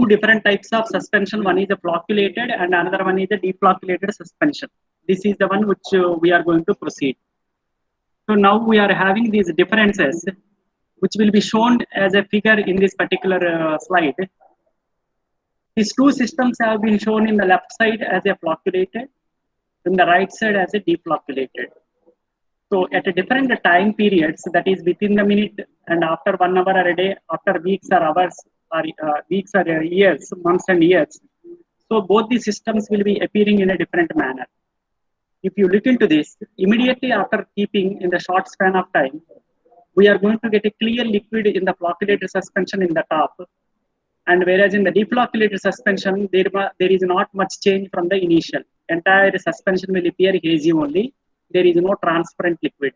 different types of suspension. One is the flocculated and another one is the deflocculated suspension. This is the one which we are going to proceed. So now we are having these differences, which will be shown as a figure in this particular slide. These two systems have been shown in the left side as a flocculated, in the right side as a deflocculated. So at a different time periods, that is within the minute and after 1 hour or a day, after weeks or hours, or weeks or years, months and years. So both the systems will be appearing in a different manner. If you look into this, immediately after keeping in the short span of time, we are going to get a clear liquid in the flocculated suspension in the top. And whereas in the deflocculated suspension, there is not much change from the initial. Entire suspension will appear hazy only. There is no transparent liquid.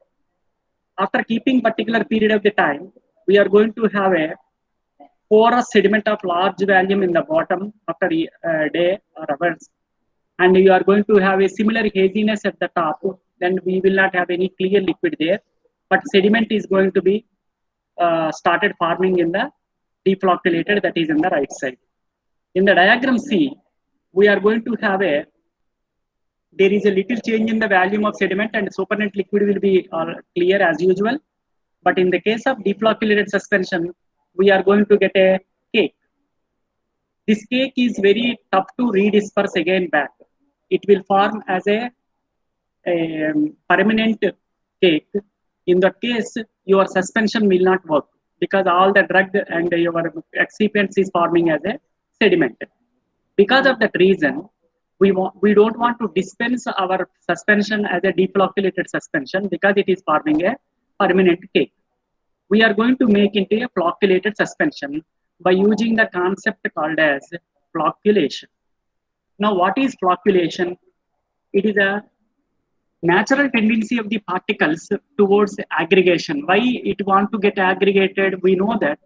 After keeping particular period of the time, we are going to have a porous sediment of large volume in the bottom after a day or hours. And you are going to have a similar haziness at the top. Then we will not have any clear liquid there. But sediment is going to be started forming in the deflocculated, that is in the right side. In the diagram C, we are going to have there is a little change in the volume of sediment and supernatant liquid will be clear as usual. But in the case of deflocculated suspension, we are going to get a cake. This cake is very tough to redisperse again back. It will form as a permanent cake. In that case, your suspension will not work because all the drug and your excipients is forming as a sediment. Because of that reason, we don't want to dispense our suspension as a deflocculated suspension because it is forming a permanent cake. We are going to make into a flocculated suspension by using the concept called as flocculation. Now, what is flocculation? It is a natural tendency of the particles towards aggregation. Why it want to get aggregated? We know that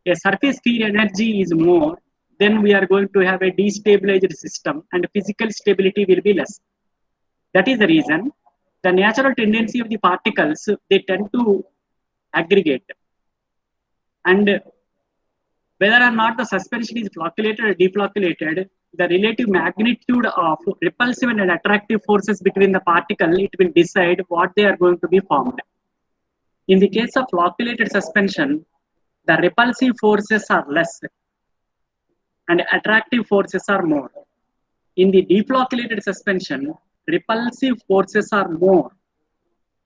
a surface free energy is more, then we are going to have a destabilized system and physical stability will be less. That is the reason the natural tendency of the particles, they tend to aggregate. And whether or not the suspension is flocculated or deflocculated, the relative magnitude of repulsive and attractive forces between the particle, it will decide what they are going to be formed. In the case of flocculated suspension, the repulsive forces are less and attractive forces are more. In the deflocculated suspension, repulsive forces are more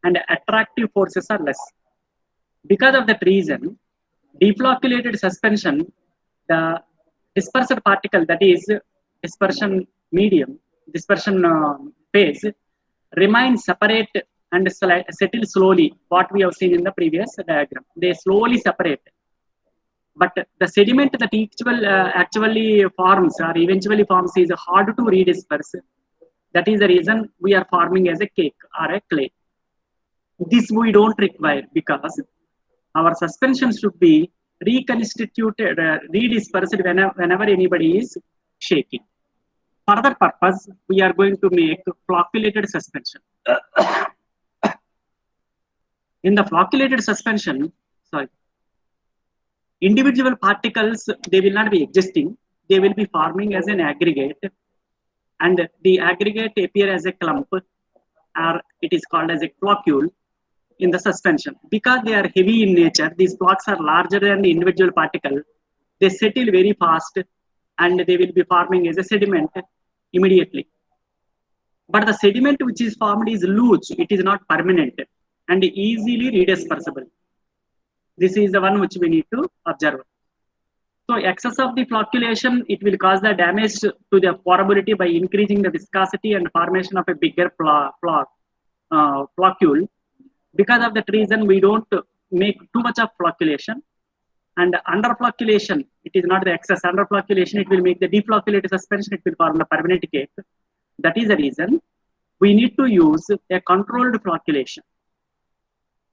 and attractive forces are less. Because of that reason, deflocculated suspension, the dispersed particle, that is dispersion medium, dispersion phase, remains separate and settle slowly, what we have seen in the previous diagram. They slowly separate. But the sediment that actually forms or eventually forms is hard to redisperse. That is the reason we are forming as a cake or a clay. This we don't require because our suspension should be reconstituted, redispersed whenever anybody is shaking. For that purpose, we are going to make flocculated suspension. In the flocculated suspension, individual particles, they will not be existing. They will be forming as an aggregate. And the aggregate appear as a clump, or it is called as a floccule in the suspension. Because they are heavy in nature, these flocks are larger than the individual particle. They settle very fast and they will be forming as a sediment immediately. But the sediment which is formed is loose, it is not permanent and easily redispersible. This is the one which we need to observe. So excess of the flocculation, it will cause the damage to the porability by increasing the viscosity and formation of a bigger floccule. Because of that reason, we don't make too much of flocculation. And under flocculation, it is not the excess. Under flocculation, it will make the deflocculated suspension, it will form the permanent cake. That is the reason we need to use a controlled flocculation.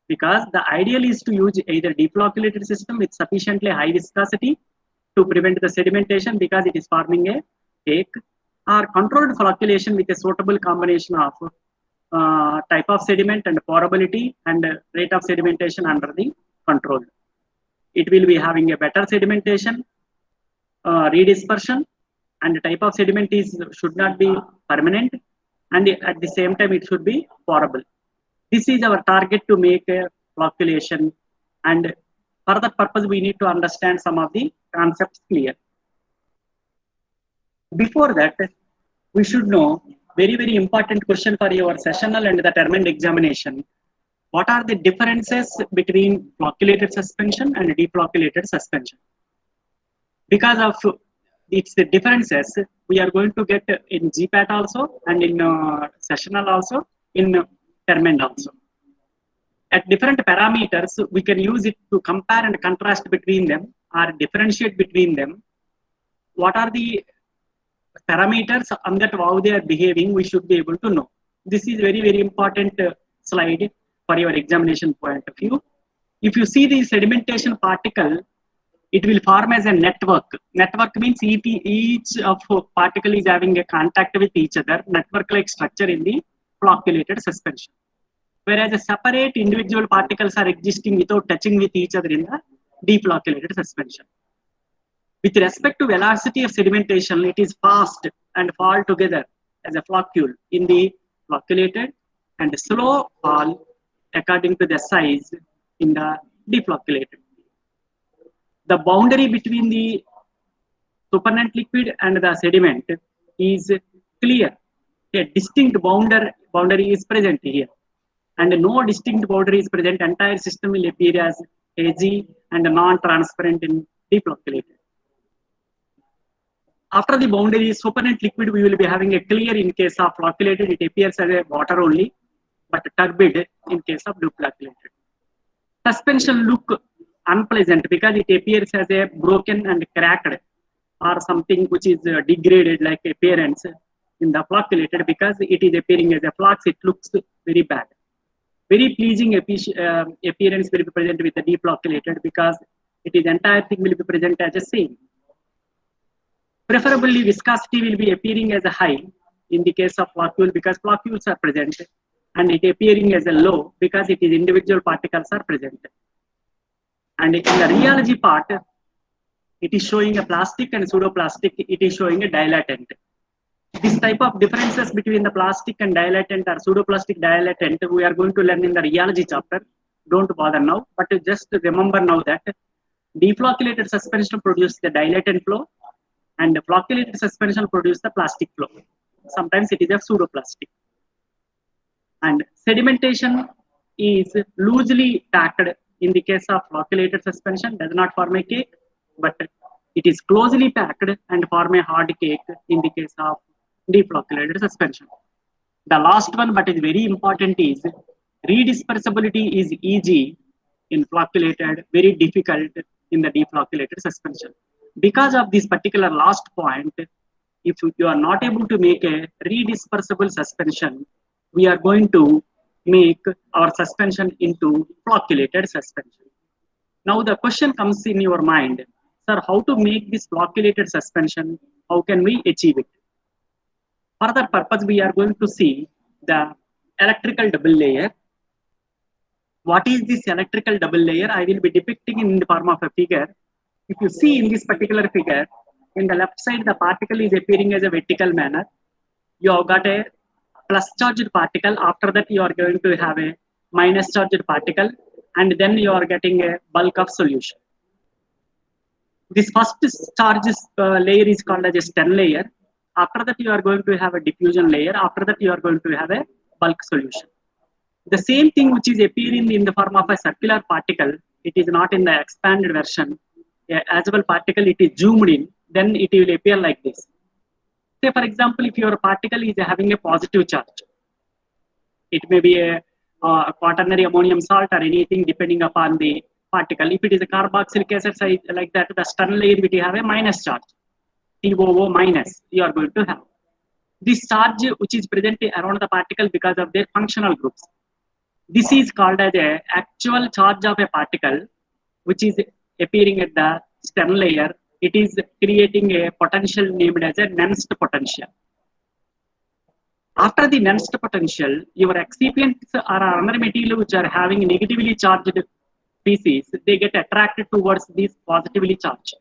Because the ideal is to use either deflocculated system with sufficiently high viscosity to prevent the sedimentation because it is forming a cake, or controlled flocculation with a suitable combination of type of sediment and porability and rate of sedimentation under the control. It will be having a better sedimentation redispersion, and the type of sediment is should not be permanent, and at the same time it should be pourable. This is our target to make a flocculation, and for that purpose we need to understand some of the concepts clear. Before that, we should know very important question for your sessional and the term end examination. What are the differences between flocculated suspension and deflocculated suspension? Because of its differences, we are going to get in GPAT also, and in sessional also, in term end also. At different parameters, we can use it to compare and contrast between them or differentiate between them. What are the parameters on that how they are behaving, we should be able to know. This is very important slide for your examination point of view. If you see the sedimentation particle, it will form as a network. Network means each of particle is having a contact with each other, network-like structure in the flocculated suspension. Whereas a separate individual particles are existing without touching with each other in the deflocculated suspension. With respect to velocity of sedimentation, it is fast and fall together as a floccule in the flocculated, and slow fall according to the size in the deflocculated. The boundary between the supernatant liquid and the sediment is clear. A distinct boundary is present here, and no distinct boundary is present. Entire system will appear as hazy and non-transparent in deflocculated. After the boundary is supernatant liquid, we will be having a clear. In case of flocculated, it appears as a water only, but turbid in case of deflocculated. Suspension look unpleasant because it appears as a broken and cracked or something which is degraded like appearance in the flocculated. Because it is appearing as a flux, it looks very bad. Very pleasing appearance will be present with the deflocculated because it is entire thing will be present as a same. Preferably viscosity will be appearing as a high in the case of floccule because floccules are present, and it appearing as a low because it is individual particles are present. And in the rheology part, it is showing a plastic and pseudoplastic, it is showing a dilatant. This type of differences between the plastic and dilatant or pseudoplastic dilatant, we are going to learn in the rheology chapter. Don't bother now, but just remember now that deflocculated suspension produces the dilatant flow, and the flocculated suspension produces the plastic flow. Sometimes it is a pseudoplastic. And sedimentation is loosely packed in the case of flocculated suspension, does not form a cake, but it is closely packed and form a hard cake in the case of deflocculated suspension. The last one, but is very important, is redispersibility is easy in flocculated, very difficult in the deflocculated suspension. Because of this particular last point, if you are not able to make a redispersible suspension, we are going to make our suspension into flocculated suspension. Now the question comes in your mind, sir, how to make this flocculated suspension? How can we achieve it? For that purpose, we are going to see the electrical double layer. What is this electrical double layer? I will be depicting in the form of a figure. If you see in this particular figure, in the left side, the particle is appearing as a vertical manner. You have got a plus charged particle. After that, you are going to have a minus charged particle, and then you are getting a bulk of solution. This first charges layer is called as a Stern layer. After that, you are going to have a diffusion layer. After that, you are going to have a bulk solution. The same thing which is appearing in the form of a circular particle, it is not in the expanded version. As well particle, it is zoomed in, then it will appear like this. Say for example, if your particle is having a positive charge, it may be a quaternary ammonium salt or anything depending upon the particle. If it is a carboxylic acid like that, the Stern layer will have a minus charge, TOO minus you are going to have. This charge which is present around the particle because of their functional groups. This is called as a actual charge of a particle which is appearing at the Stern layer. It is creating a potential named as a Nernst potential. After the Nernst potential, your excipients are another material which are having negatively charged species. They get attracted towards this positively charged.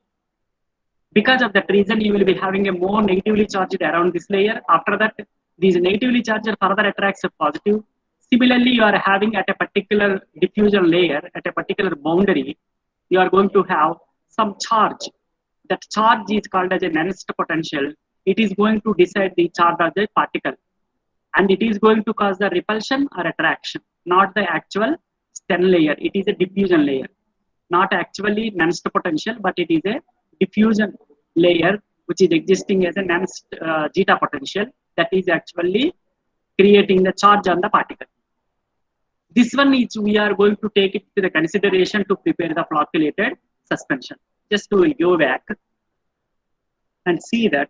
Because of that reason, you will be having a more negatively charged around this layer. After that, these negatively charged further attracts a positive. Similarly, you are having at a particular diffusion layer, at a particular boundary, you are going to have some charge. That charge is called as a Nernst potential. It is going to decide the charge of the particle. And it is going to cause the repulsion or attraction, not the actual Sten layer. It is a diffusion layer, not actually Nernst potential, but it is a diffusion layer which is existing as a Nernst Zeta potential that is actually creating the charge on the particle. This one is we are going to take it to the consideration to prepare the flocculated suspension. Just to go back and see that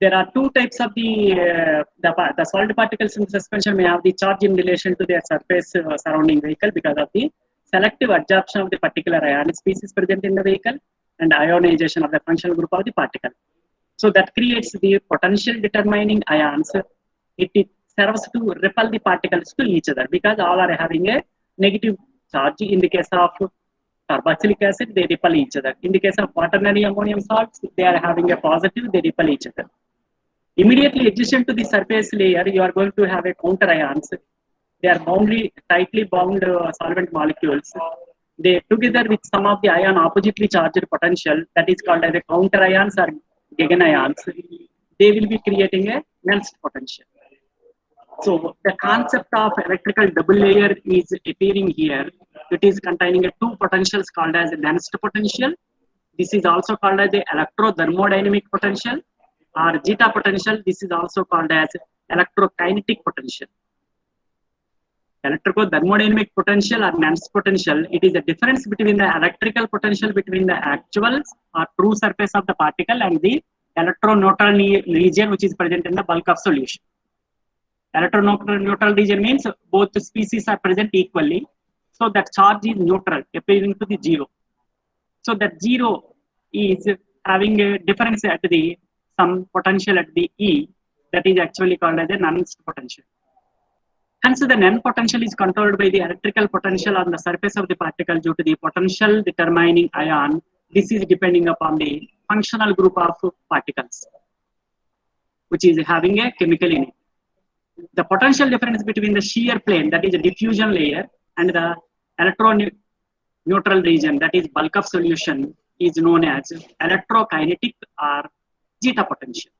there are two types of the solid particles in the suspension may have the charge in relation to their surface surrounding vehicle because of the selective adsorption of the particular ionic species present in the vehicle and ionization of the functional group of the particle. So that creates the potential determining ions. It serves to repel the particles to each other because all are having a negative charge. In the case of carboxylic acid, they repel each other. In the case of quaternary ammonium salts, they are having a positive, they repel each other. Immediately adjacent to the surface layer, you are going to have a counter ions. They are tightly bound solvent molecules. They together with some of the ion oppositely charged potential that is called as a counter ions or Gegen ions. They will be creating a Nernst potential. So the concept of electrical double layer is appearing here. It is containing two potentials called as Nernst potential. This is also called as the electrothermodynamic potential or Zeta potential. This is also called as electrokinetic potential. Electrothermodynamic potential or Nernst potential, it is the difference between the electrical potential between the actual or true surface of the particle and the electroneutral region which is present in the bulk of solution. Electroneutral region means both species are present equally, so that charge is neutral, appearing to the zero. So that zero is having a difference at the some potential at the E that is actually called as a Nernst potential. Hence, the Nernst potential is controlled by the electrical potential on the surface of the particle due to the potential determining ion. This is depending upon the functional group of particles, which is having a chemical in it. The potential difference between the shear plane, that is a diffusion layer, and the electroneutral region, that is bulk of solution, is known as electrokinetic or Zeta potential.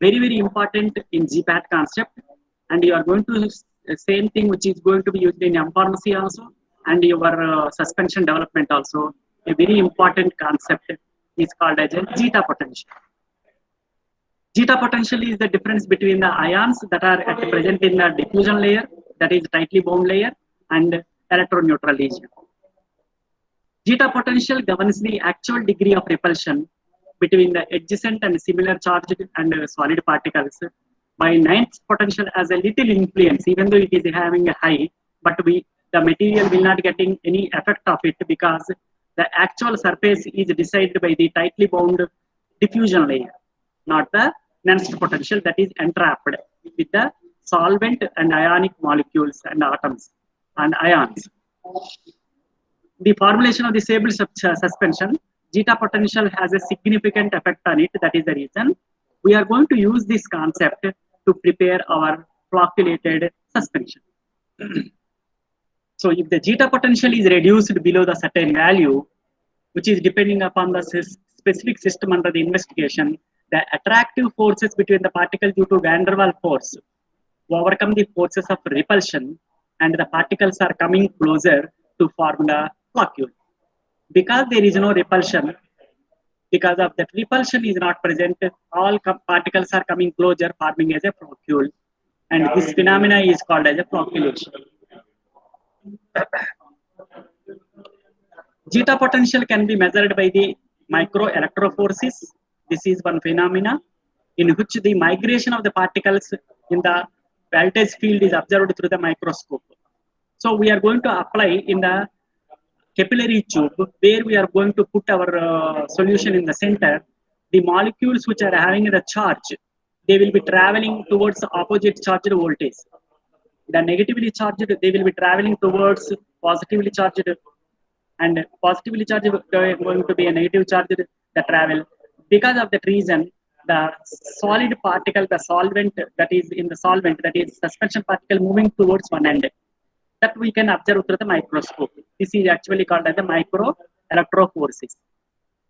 Very, very important in GPAT concept. And you are going to same thing which is going to be used in pharmacy also and your suspension development also. A very important concept is called as a Zeta potential. Zeta potential is the difference between the ions that are present in the diffusion layer, that is tightly bound layer, and electroneutral region. Zeta potential governs the actual degree of repulsion between the adjacent and similar charged and solid particles. By Nernst potential has a little influence, even though it is having a high, but the material will not getting any effect of it because the actual surface is decided by the tightly bound diffusion layer, not the Nernst potential that is entrapped with the solvent and ionic molecules and atoms and ions. The formulation of the stable suspension, Zeta potential has a significant effect on it. That is the reason we are going to use this concept to prepare our flocculated suspension. So if the Zeta potential is reduced below the certain value, which is depending upon the specific system under the investigation, the attractive forces between the particles due to van der Waals force overcome the forces of repulsion, and the particles are coming closer to form the floccule. Because there is no repulsion, because of that repulsion is not present, all particles are coming closer, forming as a floccule, and this phenomena is called as a flocculation. Zeta potential can be measured by the microelectroforces. This is one phenomena in which the migration of the particles in the voltage field is observed through the microscope. So we are going to apply in the capillary tube where we are going to put our solution in the center. The molecules which are having the charge, they will be traveling towards the opposite charged voltage. The negatively charged, they will be traveling towards positively charged, and positively charged going to be a negative charge that travel. Because of that reason, the solid particle, the solvent that is in the solvent, that is suspension particle moving towards one end, that we can observe through the microscope. This is actually called as the micro electrophorese.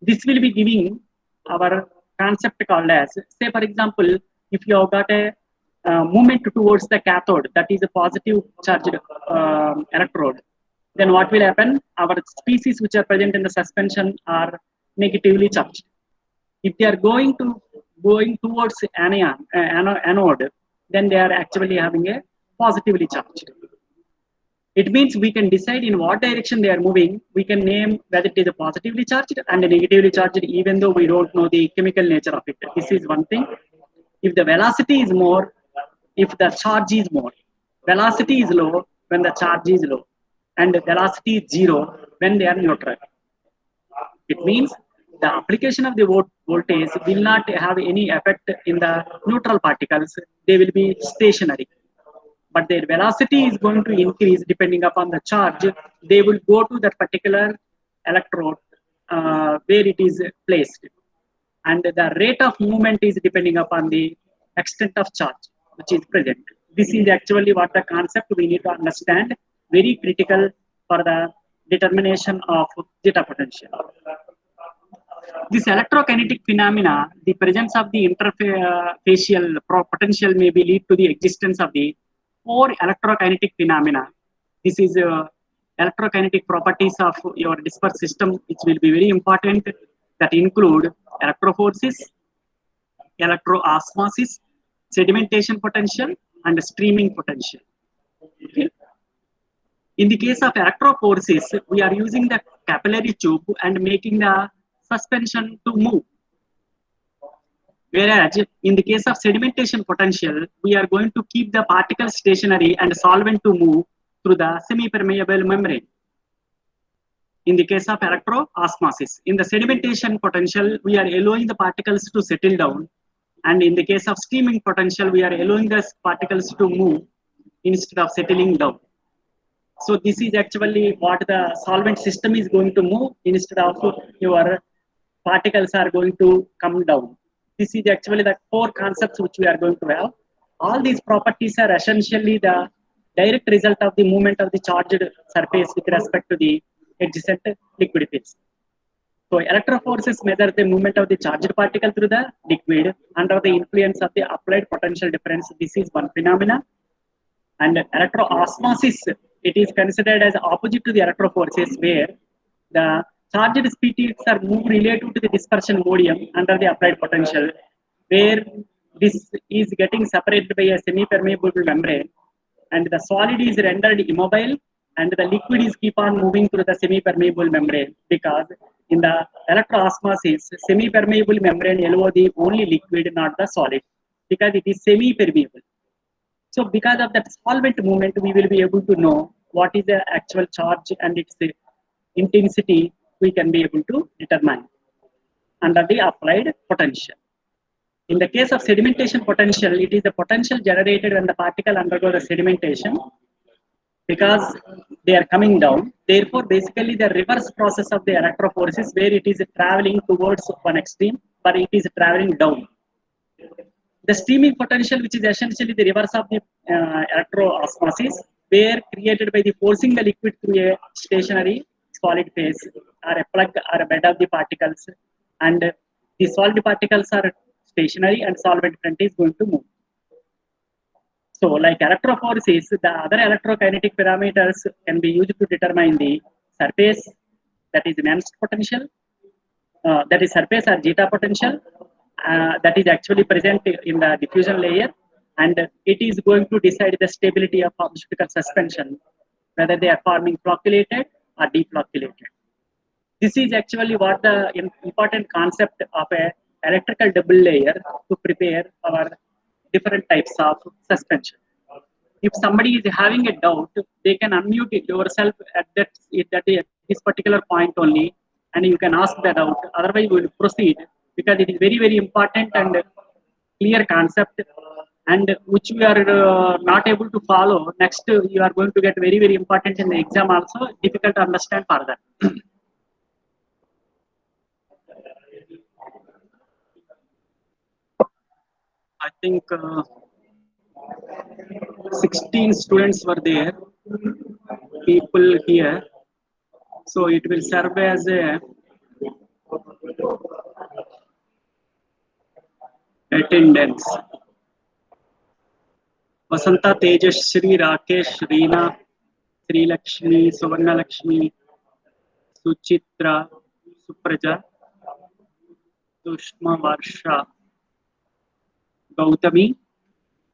This will be giving our concept called as, say for example, if you have got a movement towards the cathode, that is a positive charged electrode, then what will happen? Our species which are present in the suspension are negatively charged. If they are going towards anode, then they are actually having a positively charged. It means we can decide in what direction they are moving. We can name whether it is a positively charged and a negatively charged, even though we don't know the chemical nature of it. This is one thing. If the velocity is more, if the charge is more, velocity is low when the charge is low, and velocity is zero when they are neutral. It means the application of the voltage will not have any effect in the neutral particles. They will be stationary. But their velocity is going to increase depending upon the charge. They will go to that particular electrode where it is placed. And the rate of movement is depending upon the extent of charge which is present. This is actually what the concept we need to understand, very critical for the determination of zeta potential. This electrokinetic phenomena, the presence of the interfacial potential may be lead to the existence of the four electrokinetic phenomena. This is electrokinetic properties of your dispersed system, which will be very important, that include electrophorese, electroosmosis, sedimentation potential, and streaming potential. Okay. In the case of electrophoresis, we are using the capillary tube and making the suspension to move. Whereas in the case of sedimentation potential, we are going to keep the particle stationary and solvent to move through the semi-permeable membrane. In the case of electroosmosis, in the sedimentation potential, we are allowing the particles to settle down. And in the case of steaming potential, we are allowing the particles to move instead of settling down. So this is actually what the solvent system is going to move instead of your particles are going to come down. This is actually the core concepts which we are going to have. All these properties are essentially the direct result of the movement of the charged surface with respect to the adjacent liquid phase. So electrophoresis measure the movement of the charged particle through the liquid under the influence of the applied potential difference. This is one phenomena. And electroosmosis, it is considered as opposite to the electrophoresis, where the charged species are moved relative to the dispersion modium under the applied potential, where this is getting separated by a semi-permeable membrane, and the solid is rendered immobile, and the liquid is keep on moving through the semi-permeable membrane, because in the electroosmosis, semi-permeable membrane allow the only liquid, not the solid, because it is semi-permeable. So because of that solvent movement, we will be able to know what is the actual charge and its intensity we can be able to determine under the applied potential. In the case of sedimentation potential, it is the potential generated when the particle undergo the sedimentation, because they are coming down. Therefore, basically the reverse process of the electrophoresis, where it is traveling towards one extreme, but it is traveling down. The streaming potential, which is essentially the reverse of the electroosmosis, where created by the forcing the liquid through a stationary solid phase or a plug or a bed of the particles, and the solid particles are stationary and solvent front is going to move. So like electrophoresis, the other electrokinetic parameters can be used to determine the surface, that is Nernst potential, that is surface or zeta potential, that is actually present in the diffusion layer, and it is going to decide the stability of pharmaceutical suspension, whether they are forming flocculated or deflocculated. This is actually what the important concept of a electrical double layer to prepare our different types of suspension. If somebody is having a doubt, they can unmute yourself at this particular point only, and you can ask the doubt. Otherwise, we will proceed, because it is very, very important and clear concept, and which we are not able to follow. Next, you are going to get very, very important in the exam also, difficult to understand further. I think 16 students were there, people here. So it will serve as a attendance. Vasanta, Tejashri, Rakesh, Reena, Sri Lakshmi, Suvarna Lakshmi, Suchitra, Supraja, Sushma Varsha, Gautami,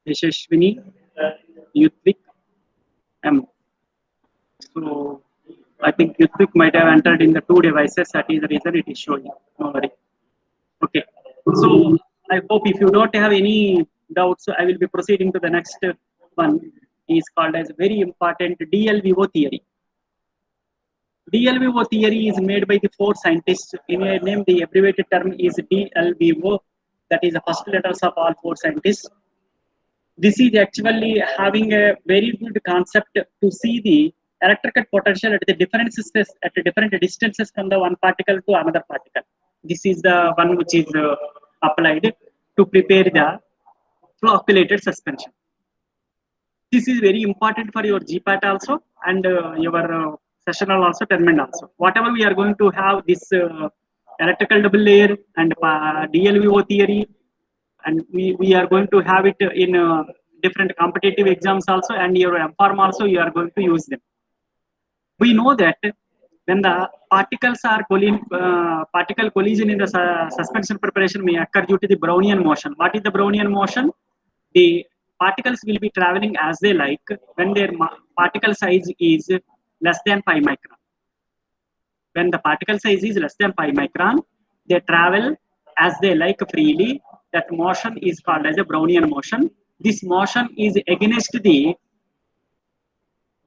Yashashwini, Yutvik, M. So I think Yutvik might have entered in the two devices. That is the reason it is showing. No worry. Okay. So I hope if you don't have any doubts, I will be proceeding to the next one. Is called as very important DLVO theory. DLVO theory is made by the four scientists. In a name, the abbreviated term is DLVO. That is the first letters of all four scientists. This is actually having a very good concept to see the electrical potential at the different at the different distances from the one particle to another particle. This is the one which is applied to prepare the flocculated suspension. This is very important for your GPAT also and your sessional also, terminal also. Whatever we are going to have this electrical double layer and DLVO theory, and we are going to have it in different competitive exams also, and your M-Pharm also you are going to use them. We know that when the particles are particle collision in the suspension preparation may occur due to the Brownian motion. What is the Brownian motion? The particles will be traveling as they like when their particle size is less than 5 micron. When the particle size is less than 5 micron, they travel as they like freely. That motion is called as a Brownian motion. This motion is against the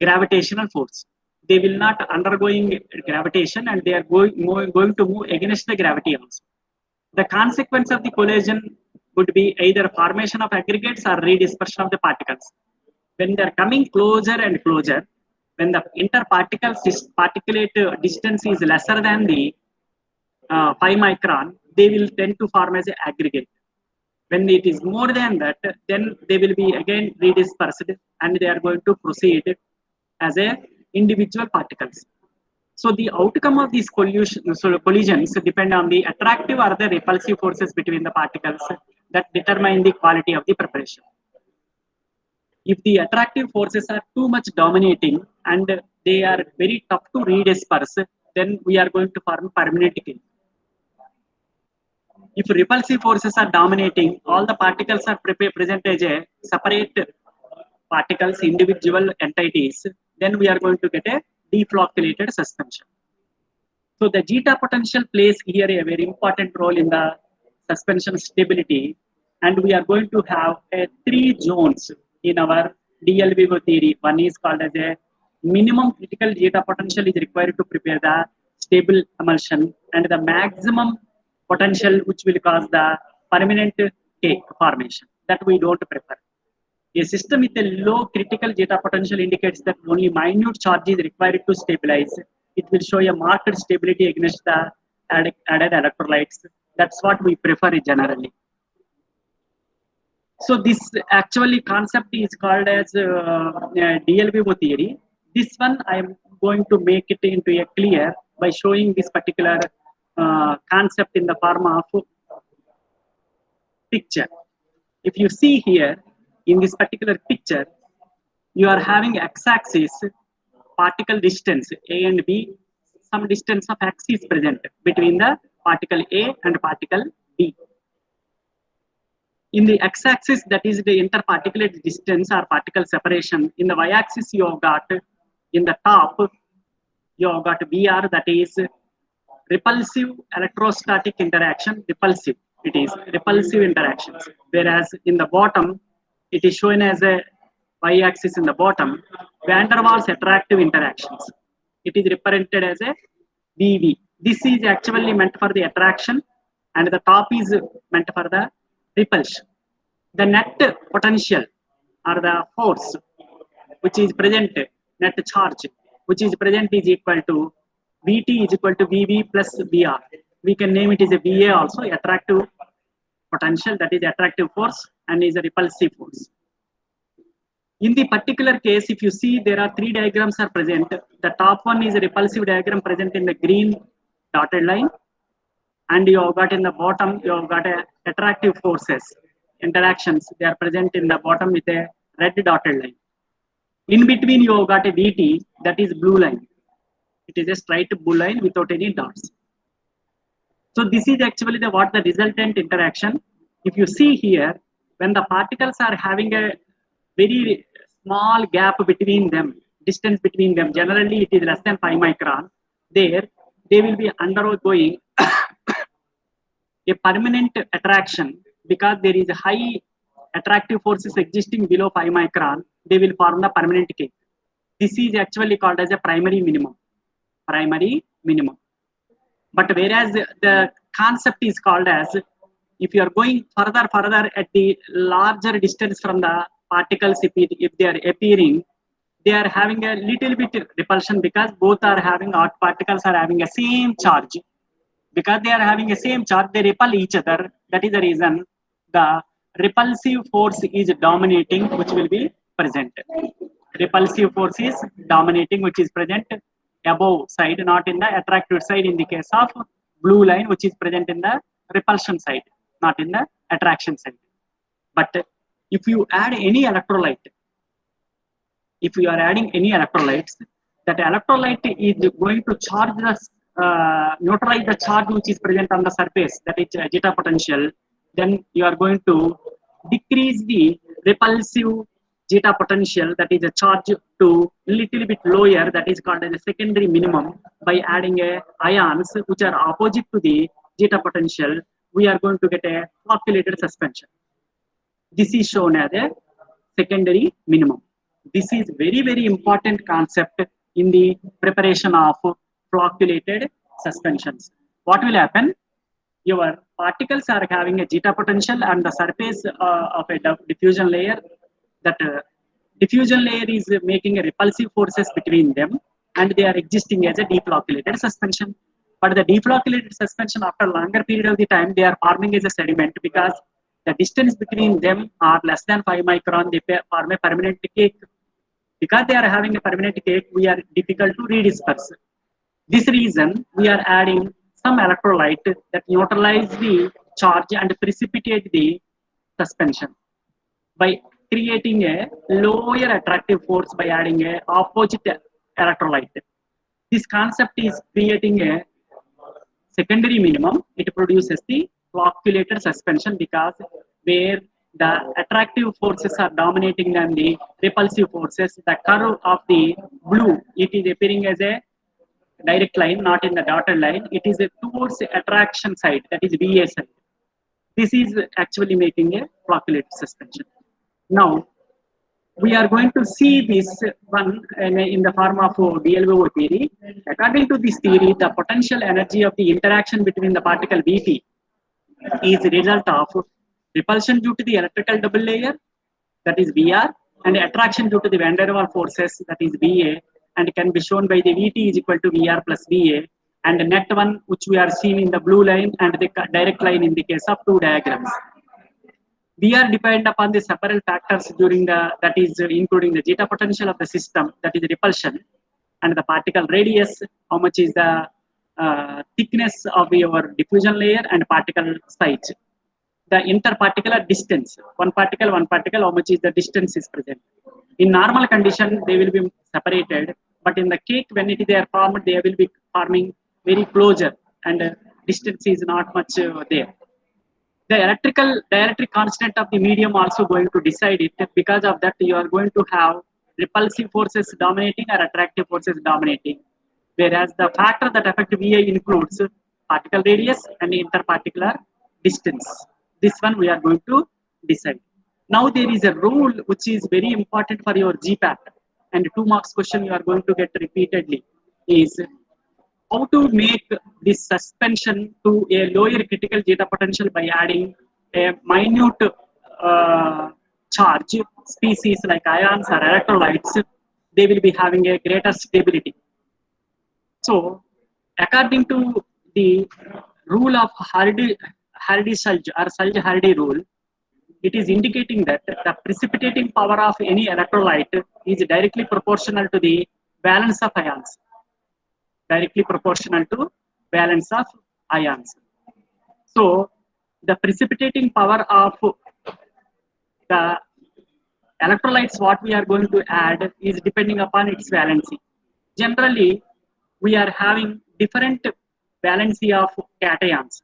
gravitational force. They will not undergoing gravitation and they are going to move against the gravity also. The consequence of the collision would be either formation of aggregates or redispersion of the particles. When they are coming closer and closer, when the particulate distance is lesser than the 5 micron, they will tend to form as an aggregate. When it is more than that, then they will be again redispersed and they are going to proceed as a individual particles. So the outcome of these collisions depend on the attractive or the repulsive forces between the particles that determine the quality of the preparation. If the attractive forces are too much dominating and they are very tough to redisperse, then we are going to form permanent kiln. If repulsive forces are dominating, all the particles are present as a separate particles, individual entities, then we are going to get a deflocculated suspension. So the zeta potential plays here a very important role in the suspension stability, and we are going to have 3 zones in our DLVO theory. One is called as a minimum critical zeta potential is required to prepare the stable emulsion, and the maximum potential which will cause the permanent cake formation that we don't prefer. A system with a low critical zeta potential indicates that only minute charge is required to stabilize. It will show a marked stability against the added electrolytes. That's what we prefer generally. So this actually concept is called as DLVO theory. This one I am going to make it into a clear by showing this particular concept in the form of picture. If you see here in this particular picture, you are having x-axis particle distance A and B, some distance of x is present between the particle A and particle B. In the x-axis, that is the interparticulate distance or particle separation. In the y-axis, you have got in the top, you have got BR, that is repulsive electrostatic interaction, repulsive. It is repulsive interactions. Whereas in the bottom, it is shown as a y-axis in the bottom, van der Waals attractive interactions. It is represented as a VV. This is actually meant for the attraction, and the top is meant for the repulsion. The net potential or the force which is present, net charge which is present is equal to VT is equal to VV plus VR. We can name it as a VA also, attractive potential, that is attractive force, and is a repulsive force. In the particular case, if you see, there are three diagrams are present. The top one is a repulsive diagram present in the green dotted line, and you have got in the bottom, you have got a attractive forces, interactions. They are present in the bottom with a red dotted line. In between, you have got a VT, that is blue line. It is a straight blue line without any dots. So this is actually what the resultant interaction. If you see here, when the particles are having a very small gap between them, distance between them, generally it is less than 5 micron, there they will be undergoing a permanent attraction because there is a high attractive forces existing below 5 micron, they will form the permanent cake. This is actually called as a primary minimum. Primary minimum. But whereas the concept is called as, if you are going further at the larger distance from the particles, if they are appearing, they are having a little bit repulsion because both are having, particles are having a same charge. Because they are having a same charge, they repel each other. That is the reason the repulsive force is dominating, which will be present. Repulsive force is dominating, which is present above side, not in the attractive side in the case of blue line, which is present in the repulsion side, not in the attraction side. But if you add any electrolyte, if you are adding any electrolytes, that electrolyte is going to charge the neutralize the charge which is present on the surface, that is zeta potential. Then you are going to decrease the repulsive zeta potential, that is a charge, to little bit lower, that is called as a secondary minimum, by adding ions which are opposite to the zeta potential. We are going to get a flocculated suspension. This is shown as a secondary minimum. This is very important concept in the preparation of flocculated suspensions. What will happen? Your particles are having a zeta potential on the surface of a diffusion layer. That diffusion layer is making a repulsive forces between them, and they are existing as a deflocculated suspension. But the deflocculated suspension, after longer period of the time, they are forming as a sediment because the distance between them are less than 5 micron. They form a permanent cake. Because they are having a permanent cake, we are difficult to redisperse. This reason, we are adding some electrolyte that neutralize the charge and precipitate the suspension by creating a lower attractive force by adding a opposite electrolyte. This concept is creating a secondary minimum. It produces the flocculated suspension because where the attractive forces are dominating than the repulsive forces, the curve of the blue, it is appearing as a direct line, not in the dotted line. It is towards the attraction side, that is VA side. This is actually making a flocculated suspension. Now, we are going to see this one in the form of DLVO theory. According to this theory, the potential energy of the interaction between the particle VT is a result of repulsion due to the electrical double layer, that is VR, and attraction due to the van der Waals forces, that is VA, and can be shown by the VT is equal to VR plus VA, and the net one which we are seeing in the blue line and the direct line in the case of two diagrams. VR depend upon the several factors during the, that is including the zeta potential of the system, that is repulsion, and the particle radius, how much is the thickness of your diffusion layer, and particle size. The interparticular distance, one particle, how much is the distance is present. In normal condition, they will be separated, but in the cake, when it is they are formed, they will be forming very closer, and distance is not much there. The dielectric constant of the medium also going to decide it. Because of that, you are going to have repulsive forces dominating or attractive forces dominating. Whereas the factor that affect VA includes particle radius and interparticular distance. This one we are going to decide. Now there is a rule which is very important for your GPAT, and 2 marks question you are going to get repeatedly is how to make this suspension to a lower critical zeta potential by adding a minute charge species like ions or electrolytes. They will be having a greater stability. So, according to the rule of Hardy-Sulge or Sulge-Hardy rule, it is indicating that the precipitating power of any electrolyte is directly proportional to the valence of ions. Directly proportional to valence of ions. So the precipitating power of the electrolytes what we are going to add is depending upon its valency. Generally, we are having different valency of cations.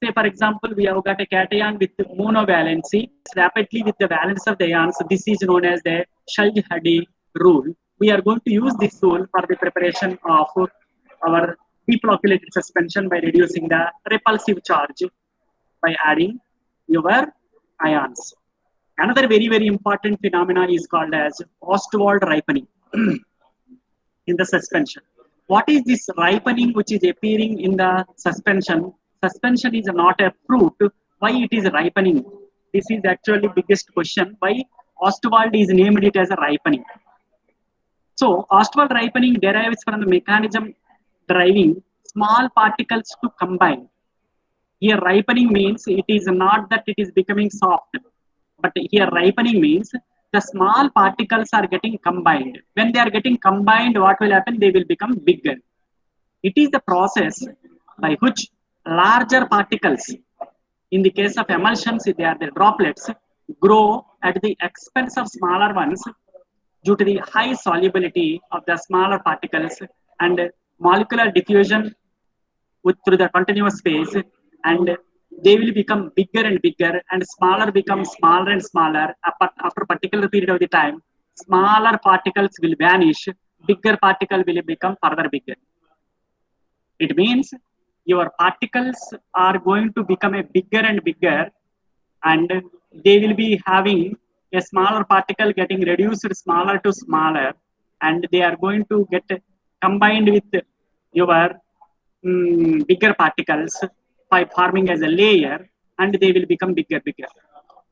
Say for example, we have got a cation with monovalency rapidly with the valence of the ions. This is known as the Shulgi-Hadi rule. We are going to use this rule for the preparation of our defloculated suspension by reducing the repulsive charge by adding your ions. Another very, very important phenomena is called as Ostwald ripening in the suspension. What is this ripening which is appearing in the suspension? Suspension is not a fruit. Why it is ripening? This is actually biggest question. Why Ostwald is named it as a ripening? So Ostwald ripening derives from the mechanism driving small particles to combine. Here ripening means it is not that it is becoming soft, but here ripening means the small particles are getting combined. When they are getting combined, what will happen? They will become bigger. It is the process by which larger particles, in the case of emulsions, they are the droplets, grow at the expense of smaller ones due to the high solubility of the smaller particles and molecular diffusion through the continuous phase, and they will become bigger and bigger, and smaller become smaller and smaller. After a particular period of the time, smaller particles will vanish, bigger particle will become further bigger. It means your particles are going to become a bigger and bigger, and they will be having a smaller particle getting reduced smaller to smaller, and they are going to get combined with your bigger particles by forming as a layer, and they will become bigger.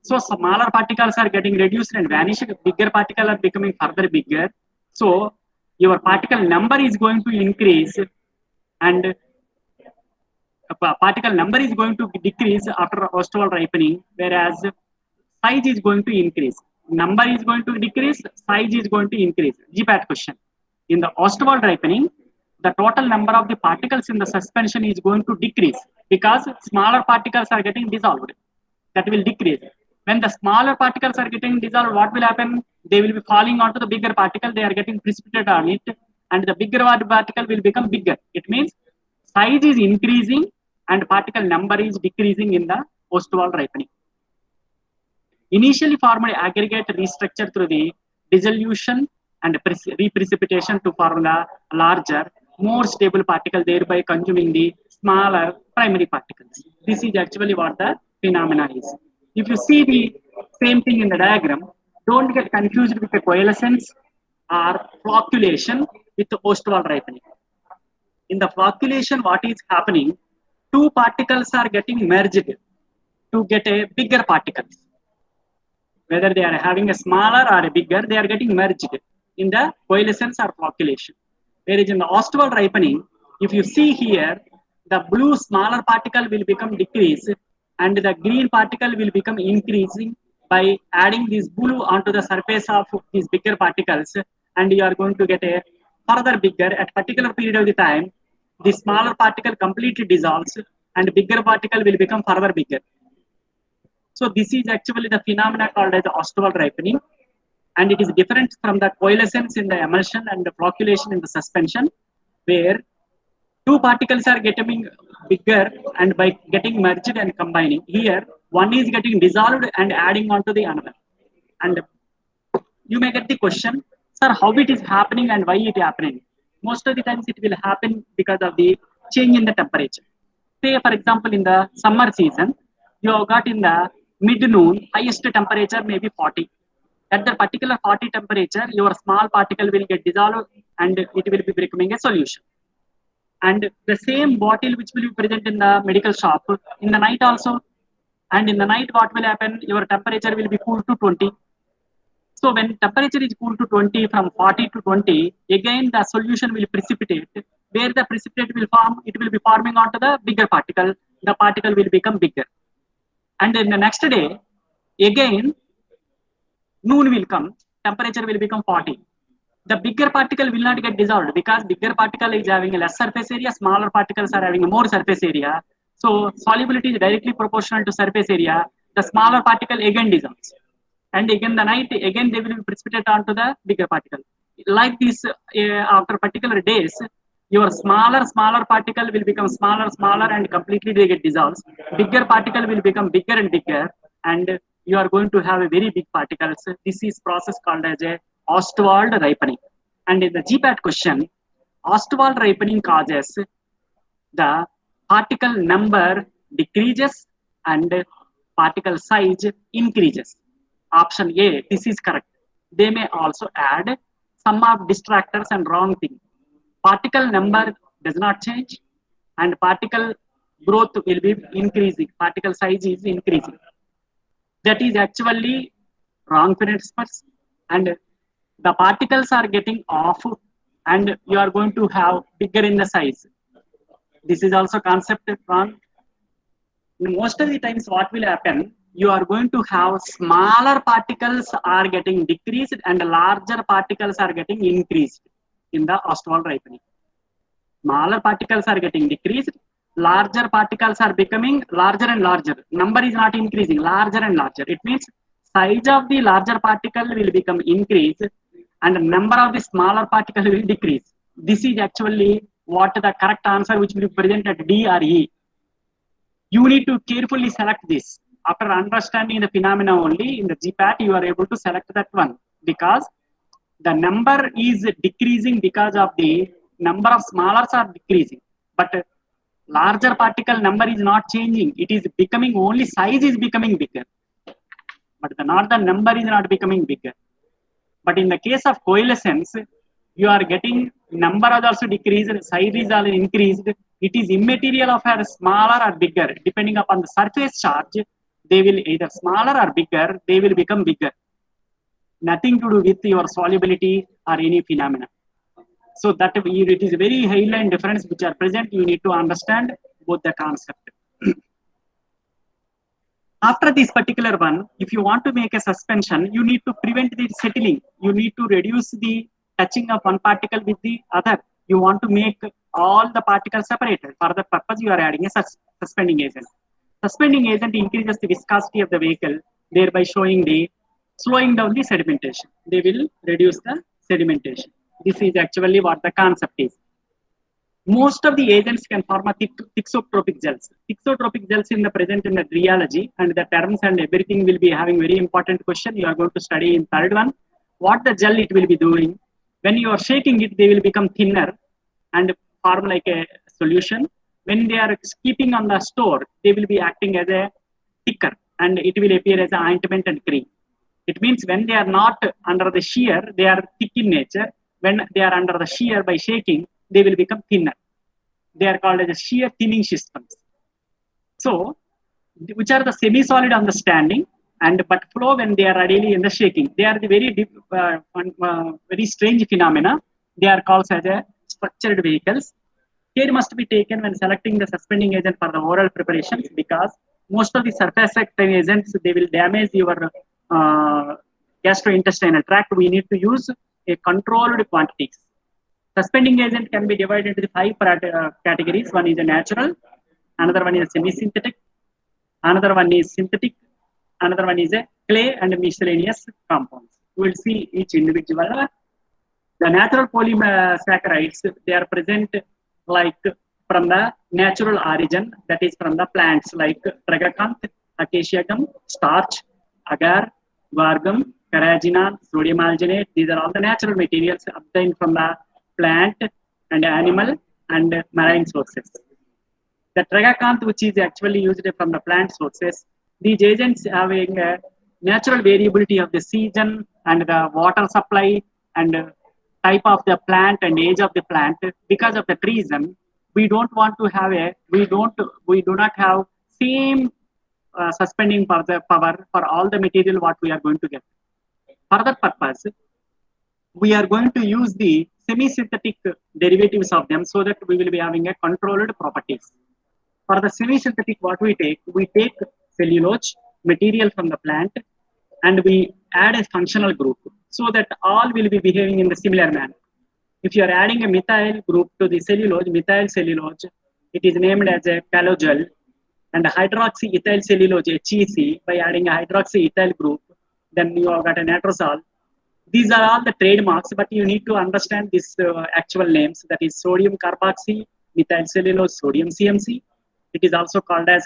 So smaller particles are getting reduced and vanishing, bigger particles are becoming further bigger. So your particle number is going to increase, and particle number is going to decrease after Ostwald ripening, whereas size is going to increase. Number is going to decrease, size is going to increase. GPAT question. In the Ostwald ripening, the total number of the particles in the suspension is going to decrease because smaller particles are getting dissolved. That will decrease. When the smaller particles are getting dissolved, what will happen? They will be falling onto the bigger particle. They are getting precipitated on it, and the bigger particle will become bigger. It means size is increasing and particle number is decreasing in the Ostwald ripening. Initially formed aggregate restructure through the dissolution and reprecipitation to form the larger, more stable particle, thereby consuming the smaller primary particles. This is actually what the phenomena is. If you see the same thing in the diagram, don't get confused with the coalescence or flocculation with the Ostwald ripening. In the flocculation, what is happening? Two particles are getting merged to get a bigger particles. Whether they are having a smaller or a bigger, they are getting merged in the coalescence or flocculation. Whereas in the Ostwald ripening, if you see here, the blue smaller particle will become decreased and the green particle will become increasing by adding this blue onto the surface of these bigger particles, and you are going to get a further bigger. At particular period of the time, the smaller particle completely dissolves and bigger particle will become further bigger. So this is actually the phenomena called as the Ostwald ripening, and it is different from the coalescence in the emulsion and the flocculation in the suspension, where two particles are getting bigger and by getting merged and combining. Here, one is getting dissolved and adding on to the another. And you may get the question, sir, how it is happening and why it is happening? Most of the times it will happen because of the change in the temperature. Say, for example, in the summer season, you have got in the mid-noon, highest temperature may be 40. At the particular 40 temperature, your small particle will get dissolved and it will be becoming a solution. And the same bottle which will be present in the medical shop, in the night also, and in the night what will happen? Your temperature will be cool to 20. So when temperature is cool to 20, from 40 to 20, again the solution will precipitate. Where the precipitate will form, it will be forming onto the bigger particle. The particle will become bigger. And in the next day, Again, noon will come, temperature will become 40. The bigger particle will not get dissolved because bigger particle is having a less surface area, smaller particles are having a more surface area. So solubility is directly proportional to surface area. The smaller particle again dissolves. And again the night, again they will be precipitate onto the bigger particle. Like this, after particular days, your smaller particle will become smaller and completely they get dissolved. Bigger particle will become bigger and bigger, and you are going to have a very big particles. This is process called as a Ostwald ripening. And in the GPAT question, Ostwald ripening causes the particle number decreases and particle size increases. Option A, this is correct. They may also add some of distractors and wrong thing. Particle number does not change and particle growth will be increasing. Particle size is increasing. That is actually wrong principles, and the particles are getting off and you are going to have bigger in the size. This is also concept wrong. Most of the times what will happen, you are going to have smaller particles are getting decreased and larger particles are getting increased in the Ostwald ripening. Smaller particles are getting decreased, larger particles are becoming larger and larger. Number is not increasing, larger and larger. It means size of the larger particle will become increased and number of the smaller particle will decrease. This is actually what the correct answer which will be presented D or E. You need to carefully select this. After understanding the phenomena only in the GPAT, you are able to select that one because the number is decreasing because of the number of smallers are decreasing. But larger particle number is not changing. It is becoming only size is becoming bigger. But not the number is not becoming bigger. But in the case of coalescence, you are getting number is also decreased, size is also increased. It is immaterial of a smaller or bigger. Depending upon the surface charge, they will either smaller or bigger, they will become bigger. Nothing to do with your solubility or any phenomena. So that it is a very high line difference which are present. You need to understand both the concept. After this particular one, if you want to make a suspension, you need to prevent the settling. You need to reduce the touching of one particle with the other. You want to make all the particles separated. For the purpose, you are adding a suspending agent. Suspending agent increases the viscosity of the vehicle, thereby slowing down the sedimentation. They will reduce the sedimentation. This is actually what the concept is. Most of the agents can form a thixotropic gels. Thixotropic gels in the present in the rheology, and the terms and everything will be having very important question. You are going to study in third one. What the gel it will be doing. When you are shaking it, they will become thinner and form like a solution. When they are keeping on the store, they will be acting as a thicker and it will appear as an ointment and cream. It means when they are not under the shear, they are thick in nature. When they are under the shear by shaking, they will become thinner. They are called as shear thinning systems. So, which are the semi-solid on the standing and but flow when they are ideally in the shaking. They are the very strange phenomena. They are called as a structured vehicles. Care must be taken when selecting the suspending agent for the oral preparations because most of the surface agents they will damage your gastrointestinal tract. We need to use a controlled quantities. Suspending agent can be divided into 5 categories. One is a natural, another one is a semi-synthetic, another one is synthetic, another one is a clay and miscellaneous compounds. We will see each individual. The natural polysaccharides, they are present like from the natural origin, that is from the plants like tragacanth, acacia gum, starch, agar, guar gum, carrageenan, sodium alginate. These are all the natural materials obtained from the plant and animal and marine sources. The tragacanth, which is actually used from the plant sources, these agents having a natural variability of the season and the water supply and type of the plant and age of the plant. Because of that reason, we don't want to have we do not have same suspending power for all the material what we are going to get. For that purpose, we are going to use the semi-synthetic derivatives of them so that we will be having a controlled properties. For the semi-synthetic, what we take cellulose, material from the plant and we add a functional group so that all will be behaving in the similar manner. If you are adding a methyl group to the cellulose, methyl cellulose, it is named as a calogel, and hydroxy ethyl cellulose HEC, by adding a hydroxy ethyl group, then you have got a natrosol. These are all the trademarks, but you need to understand these actual names. That is sodium carboxy methyl cellulose sodium CMC. It is also called as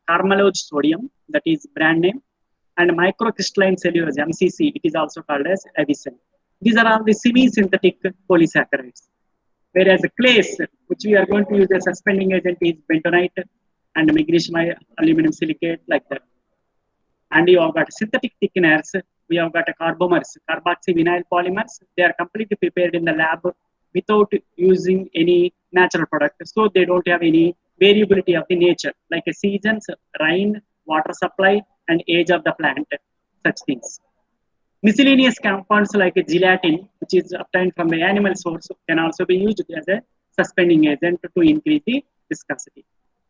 carmelose sodium, that is brand name, and microcrystalline cellulose MCC. It is also called as Avicen. These are all the semi-synthetic polysaccharides. Whereas clays, which we are going to use as suspending agent, is bentonite and magnesium aluminum silicate, like that. And you have got synthetic thickeners. We have got a carbomers, carboxyvinyl polymers. They are completely prepared in the lab without using any natural product. So they don't have any variability of the nature, like a seasons, rain, water supply, and age of the plant, such things. Miscellaneous compounds like a gelatin, which is obtained from the animal source, can also be used as a suspending agent to increase the viscosity.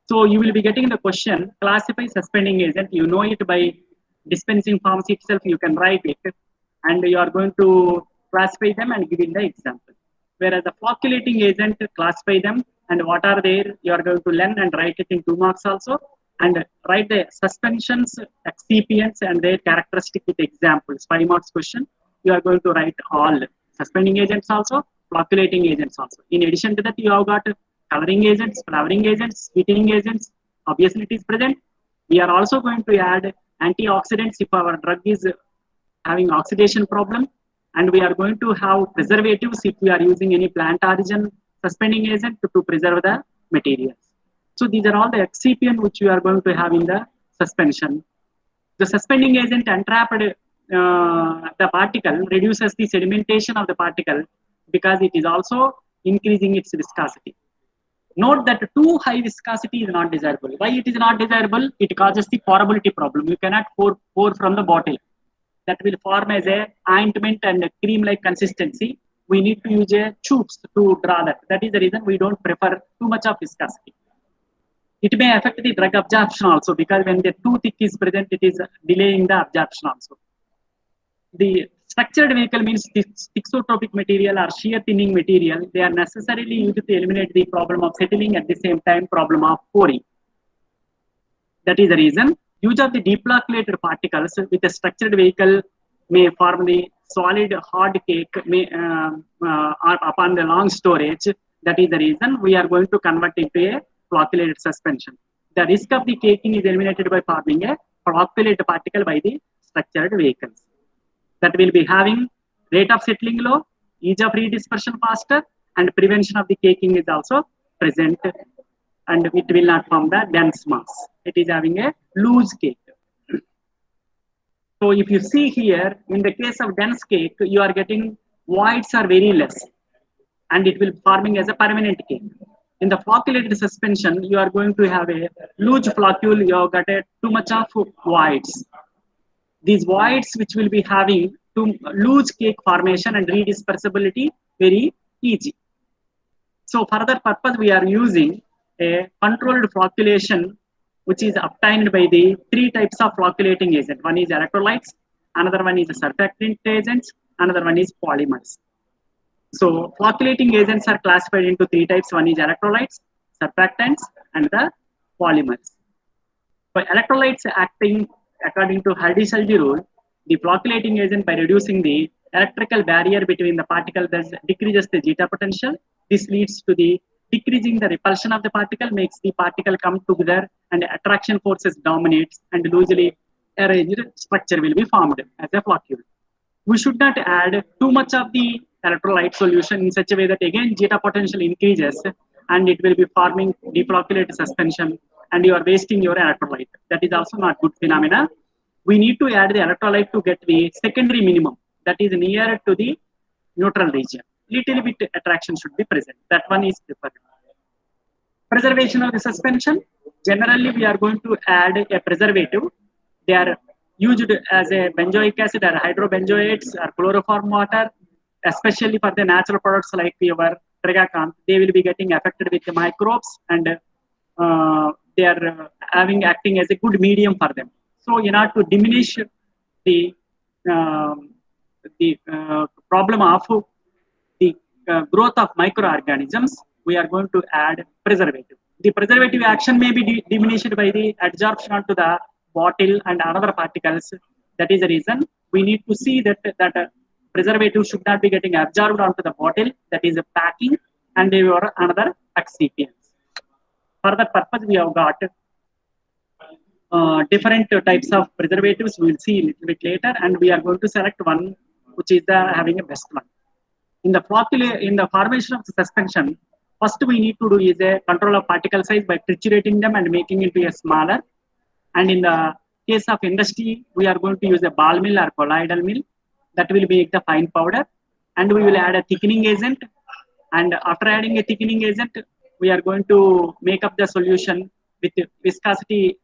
So you will be getting the question, classify suspending agent. You know it by dispensing forms itself, you can write it, and you are going to classify them and give in the example. Whereas the flocculating agent, classify them, and what are there, you are going to learn and write it in 2 marks also, and write the suspensions, excipients, and their characteristic with examples. 5 marks question, you are going to write all suspending agents also, flocculating agents also. In addition to that, you have got coloring agents, flavoring agents, sweetening agents. Obviously, it is present. We are also going to add antioxidants if our drug is having oxidation problem, and we are going to have preservatives if we are using any plant origin suspending agent to preserve the materials. So these are all the excipient which we are going to have in the suspension. The suspending agent entrapped the particle, reduces the sedimentation of the particle because it is also increasing its viscosity. Note that too high viscosity is not desirable. Why it is not desirable? It causes the pourability problem. You cannot pour from the bottle. That will form as a ointment and a cream-like consistency. We need to use a tubes to draw that. That is the reason we don't prefer too much of viscosity. It may affect the drug absorption also, because when the too thick is present, it is delaying the absorption also. The structured vehicle means thixotropic material or shear thinning material. They are necessarily used to eliminate the problem of settling, at the same time problem of pouring. That is the reason. Use of the defloculated particles with a structured vehicle may form the solid hard cake upon the long storage. That is the reason we are going to convert into a flocculated suspension. The risk of the caking is eliminated by forming a flocculated particle by the structured vehicles. That will be having rate of settling low, ease of redispersion faster, and prevention of the caking is also present, and it will not form the dense mass. It is having a loose cake. So if you see here, in the case of dense cake, you are getting voids are very less, and it will forming as a permanent cake. In the flocculated suspension, you are going to have a loose floccule, you have got a too much of voids. These voids which will be having to loose cake formation and redispersibility very easy. So for that purpose, we are using a controlled flocculation, which is obtained by the 3 types of flocculating agent. One is electrolytes, another one is surfactant agents, another one is polymers. So flocculating agents are classified into 3 types. One is electrolytes, surfactants, and the polymers. So electrolytes acting according to Hardy-Selby rule, the flocculating agent, by reducing the electrical barrier between the particle, thus decreases the zeta potential. This leads to the decreasing the repulsion of the particle, makes the particle come together, and attraction forces dominates, and loosely arranged structure will be formed as a floccule. We should not add too much of the electrolyte solution in such a way that again zeta potential increases, and it will be forming deflocculated suspension, and you are wasting your electrolyte. That is also not good phenomena. We need to add the electrolyte to get the secondary minimum, that is nearer to the neutral region. Little bit attraction should be present. That one is preferred. Preservation of the suspension. Generally, we are going to add a preservative. They are used as a benzoic acid or hydrobenzoates or chloroform water, especially for the natural products like your Tragacanth. They will be getting affected with the microbes, and they are acting as a good medium for them. So in order to diminish the um, problem of the growth of microorganisms, we are going to add preservative. The preservative action may be diminished by the adsorption onto the bottle and other particles. That is the reason we need to see that preservative should not be getting absorbed onto the bottle. That is a packing and your another excipients. For that purpose, we have got different types of preservatives. We will see a little bit later, and we are going to select one which is the having a best one. In the formation of the suspension, first we need to do is a control of particle size by triturating them and making it into a smaller. And in the case of industry, we are going to use a ball mill or colloidal mill that will make the fine powder, and we will add a thickening agent. And after adding a thickening agent, we are going to make up the solution with viscosity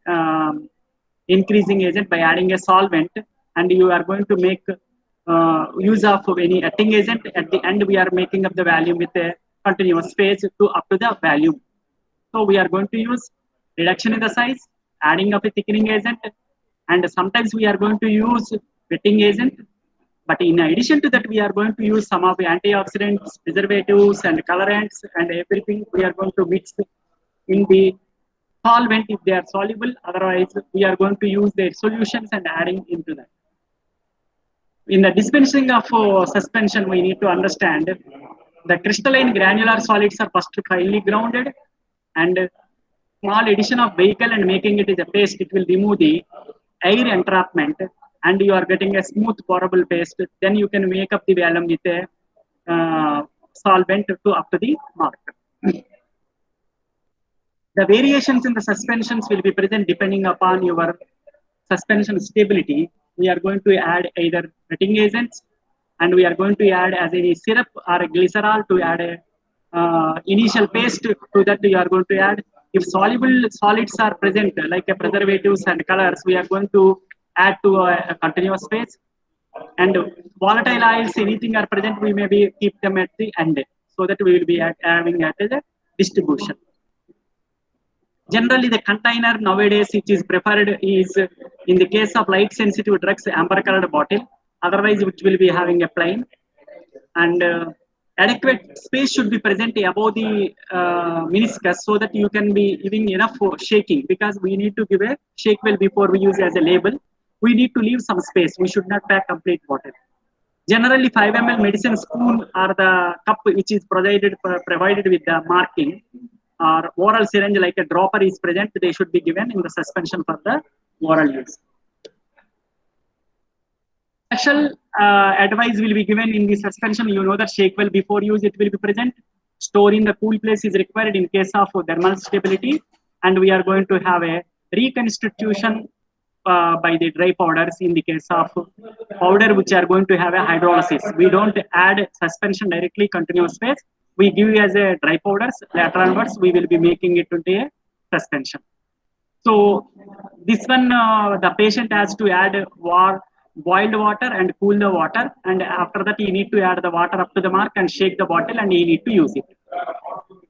increasing agent by adding a solvent, and you are going to make use of any etching agent. At the end, we are making up the volume with a continuous phase to up to the volume. So we are going to use reduction in the size, adding of a thickening agent, and sometimes we are going to use wetting agent. But in addition to that, we are going to use some of the antioxidants, preservatives, and colorants, and everything we are going to mix in the solvent if they are soluble. Otherwise, we are going to use their solutions and adding into that. In the dispensing of suspension, we need to understand the crystalline granular solids are first finely grounded, and small addition of vehicle and making it is a paste, it will remove the air entrapment, and you are getting a smooth pourable paste. Then you can make up the vellum with a solvent to up to the mark. The variations in the suspensions will be present depending upon your suspension stability. We are going to add either wetting agents, and we are going to add as any syrup or a glycerol to add a initial paste to that you are going to add. If soluble solids are present like a preservatives and colors, we are going to add to a continuous phase. And volatile oils, anything are present, we may be keep them at the end, so that we will be having at the distribution. Generally, the container nowadays which is preferred is, in the case of light sensitive drugs, amber colored bottle, otherwise which will be having a plain. And adequate space should be present above the meniscus, so that you can be giving enough for shaking, because we need to give a shake well before we use as a label. We need to leave some space. We should not pack complete bottle. Generally, 5 ml medicine spoon or the cup which is provided with the marking, or oral syringe like a dropper is present, they should be given in the suspension for the oral use. Special advice will be given in the suspension. You know that shake well before use, it will be present. Store in the cool place is required in case of thermal stability, and we are going to have a reconstitution by the dry powders in the case of powder which are going to have a hydrolysis. We don't add suspension directly continuous phase. We give as a dry powders. Later onwards, we will be making it into a suspension. So this one, the patient has to add boiled water and cool the water, and after that he need to add the water up to the mark and shake the bottle, and he need to use it.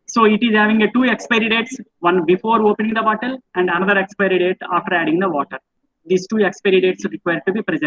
So it is having a 2 expiry dates, one before opening the bottle and another expiry date after adding the water. These 2 expiry dates are required to be present.